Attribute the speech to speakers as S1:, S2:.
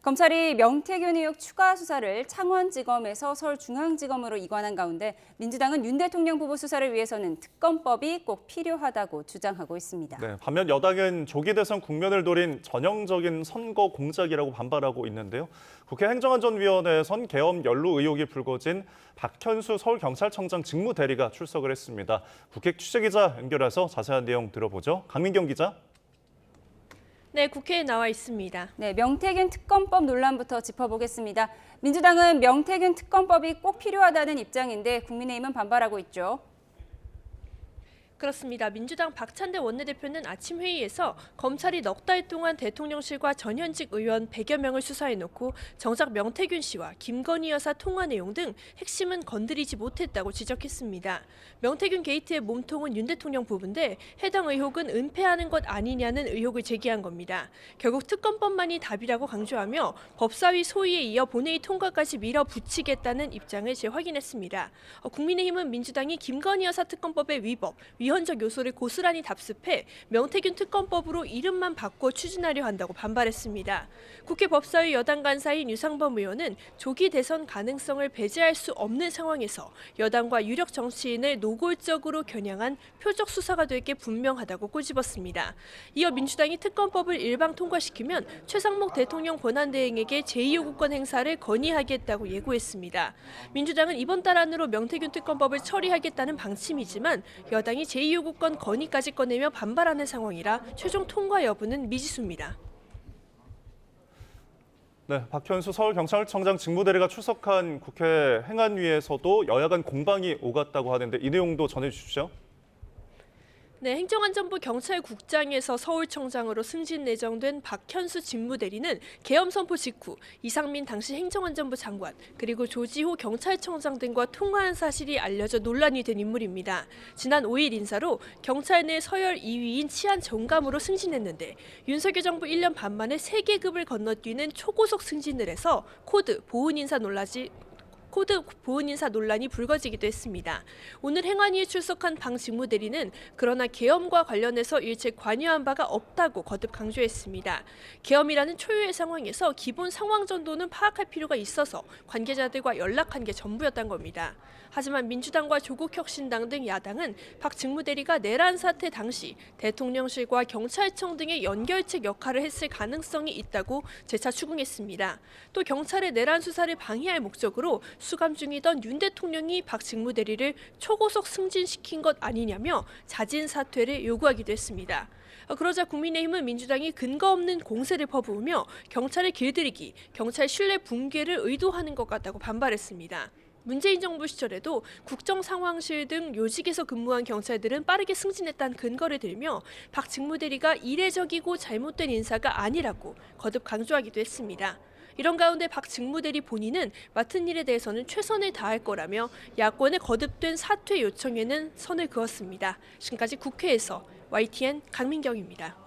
S1: 검찰이 명태균 의혹 추가 수사를 창원지검에서 서울중앙지검으로 이관한 가운데 민주당은 윤 대통령 부부 수사를 위해서는 특검법이 꼭 필요하다고 주장하고 있습니다.
S2: 네, 반면 여당은 조기 대선 국면을 노린 전형적인 선거 공작이라고 반발하고 있는데요. 국회 행정안전위원회에선 계엄 연루 의혹이 불거진 박현수 서울경찰청장 직무대리가 출석을 했습니다. 국회 취재기자 연결해서 자세한 내용 들어보죠. 강민경 기자.
S3: 네, 국회에 나와 있습니다.
S1: 네, 명태균 특검법 논란부터 짚어보겠습니다. 민주당은 명태균 특검법이 꼭 필요하다는 입장인데 국민의힘은 반발하고 있죠.
S3: 그렇습니다. 민주당 박찬대 원내대표는 아침 회의에서 검찰이 넉 달 동안 대통령실과 전현직 의원 100여 명을 수사해놓고 정작 명태균 씨와 김건희 여사 통화 내용 등 핵심은 건드리지 못했다고 지적했습니다. 명태균 게이트의 몸통은 윤 대통령 부부인데 해당 의혹은 은폐하는 것 아니냐는 의혹을 제기한 겁니다. 결국 특검법만이 답이라고 강조하며 법사위 소위에 이어 본회의 통과까지 밀어붙이겠다는 입장을 재확인했습니다. 국민의힘은 민주당이 김건희 여사 특검법의 위법, 위헌적 요소를 고스란히 답습해 명태균 특검법으로 이름만 바꿔 추진하려 한다고 반발했습니다. 국회 법사위 여당 간사인 유상범 의원은 조기 대선 가능성을 배제할 수 없는 상황에서 여당과 유력 정치인을 노골적으로 겨냥한 표적 수사가 될 게 분명하다고 꼬집었습니다. 이어 민주당이 특검법을 일방 통과시키면 최상목 대통령 권한대행에게 제2요구권 행사를 건의하겠다고 예고했습니다. 민주당은 이번 달 안으로 명태균 특검법을 처리하겠다는 방침이지만 여당이 제2요구권 건의까지 꺼내며 반발하는 상황이라 최종 통과 여부는 미지수입니다.
S2: 네, 박현수 서울경찰청장 직무대리가 출석한 국회 행안위에서도 여야 간 공방이 오갔다고 하는데 이 내용도 전해주십시오.
S3: 네, 행정안전부 경찰국장에서 서울청장으로 승진 내정된 박현수 직무대리는 계엄 선포 직후 이상민 당시 행정안전부 장관 그리고 조지호 경찰청장 등과 통화한 사실이 알려져 논란이 된 인물입니다. 지난 5일 인사로 경찰 내 서열 2위인 치안 정감으로 승진했는데 윤석열 정부 1년 반 만에 3계급을 건너뛰는 초고속 승진을 해서 코드 보훈 인사 논란이 불거지기도 했습니다. 오늘 행안위에 출석한 방 직무대리는 그러나 계엄과 관련해서 일체 관여한 바가 없다고 거듭 강조했습니다. 계엄이라는 초유의 상황에서 기본 상황 정도는 파악할 필요가 있어서 관계자들과 연락한 게 전부였던 겁니다. 하지만 민주당과 조국혁신당 등 야당은 박 직무대리가 내란 사태 당시 대통령실과 경찰청 등의 연결책 역할을 했을 가능성이 있다고 재차 추궁했습니다. 또 경찰의 내란 수사를 방해할 목적으로 수감 중이던 윤 대통령이 박 직무대리를 초고속 승진시킨 것 아니냐며 자진 사퇴를 요구하기도 했습니다. 그러자 국민의힘은 민주당이 근거 없는 공세를 퍼부으며 경찰을 길들이기, 경찰 신뢰 붕괴를 의도하는 것 같다고 반발했습니다. 문재인 정부 시절에도 국정상황실 등 요직에서 근무한 경찰들은 빠르게 승진했다는 근거를 들며 박 직무대리가 이례적이고 잘못된 인사가 아니라고 거듭 강조하기도 했습니다. 이런 가운데 박 직무대리 본인은 맡은 일에 대해서는 최선을 다할 거라며 야권의 거듭된 사퇴 요청에는 선을 그었습니다. 지금까지 국회에서 YTN 강민경입니다.